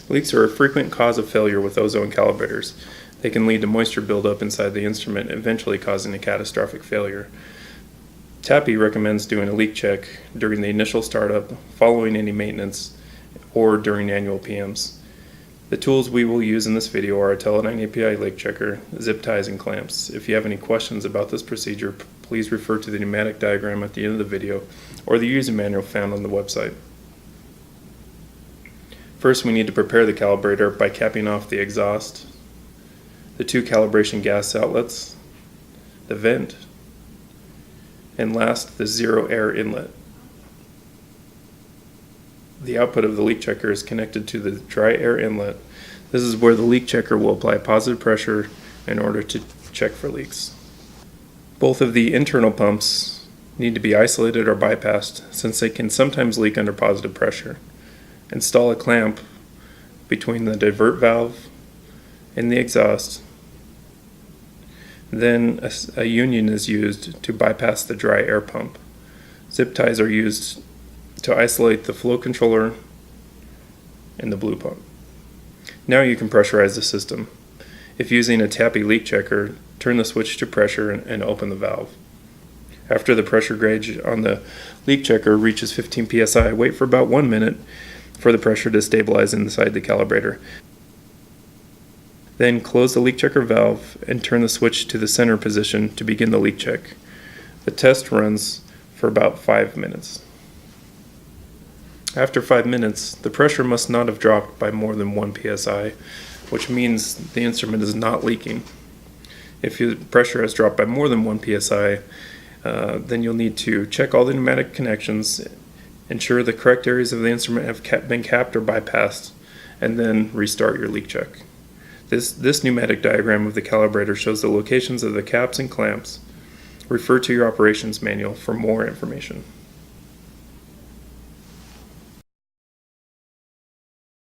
Leaks are a frequent cause of failure with ozone calibrators. They can lead to moisture buildup inside the instrument, eventually causing a catastrophic failure. TAPI recommends doing a leak check during the initial startup, following any maintenance, or during annual PMs. The tools we will use in this video are a Teledyne API leak checker, zip ties, and clamps. If you have any questions about this procedure, please refer to the pneumatic diagram at the end of the video or the user manual found on the website. First, we need to prepare the calibrator by capping off the exhaust, the two calibration gas outlets, the vent, and last, the zero air inlet. The output of the leak checker is connected to the dry air inlet. This is where the leak checker will apply positive pressure in order to check for leaks. Both of the internal pumps need to be isolated or bypassed since they can sometimes leak under positive pressure. Install a clamp between the divert valve and the exhaust. Then a union is used to bypass the dry air pump. Zip ties are used to isolate the flow controller and the blue pump. Now you can pressurize the system. If using a TAPI leak checker, turn the switch to pressure and open the valve. After the pressure gauge on the leak checker reaches 15 psi, wait for about 1 minute for the pressure to stabilize inside the calibrator. Then close the leak checker valve and turn the switch to the center position to begin the leak check. The test runs for about 5 minutes. After 5 minutes, the pressure must not have dropped by more than 1 psi, which means the instrument is not leaking. If the pressure has dropped by more than 1 psi, then you'll need to check all the pneumatic connections, ensure the correct areas of the instrument have been capped or bypassed, and then restart your leak check. This pneumatic diagram of the calibrator shows the locations of the caps and clamps. Refer to your operations manual for more information.